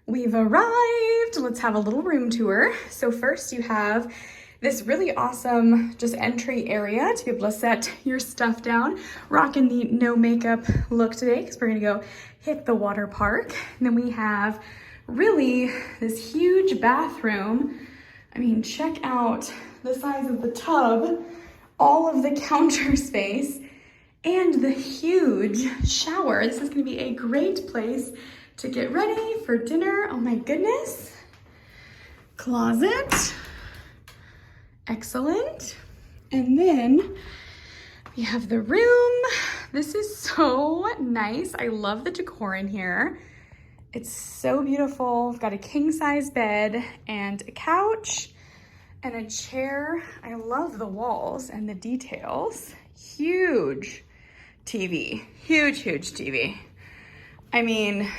We've arrived. Let's have a little room tour. So first you have this really awesome just entry area to be able to set your stuff down. Rocking the no makeup look today because we're gonna go hit the water park. And then we have really this huge bathroom. I mean, check out the size of the tub, all of the counter space, and the huge shower. This is gonna be a great place to get ready for dinner. Oh my goodness. Closet. Excellent. And then we have the room. This is so nice. I love the decor in here. It's so beautiful. We've got a king size bed and a couch and a chair. I love the walls and the details. Huge TV, huge TV. I mean,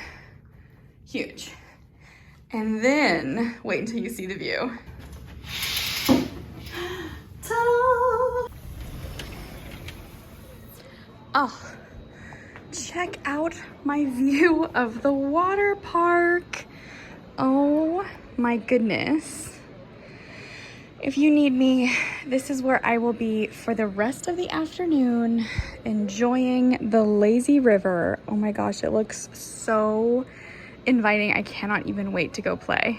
huge. And then, wait until you see the view. Ta-da! Oh, check out my view of the water park. Oh my goodness. If you need me, this is where I will be for the rest of the afternoon, enjoying the lazy river. Oh my gosh, it looks so inviting. I cannot even wait to go play.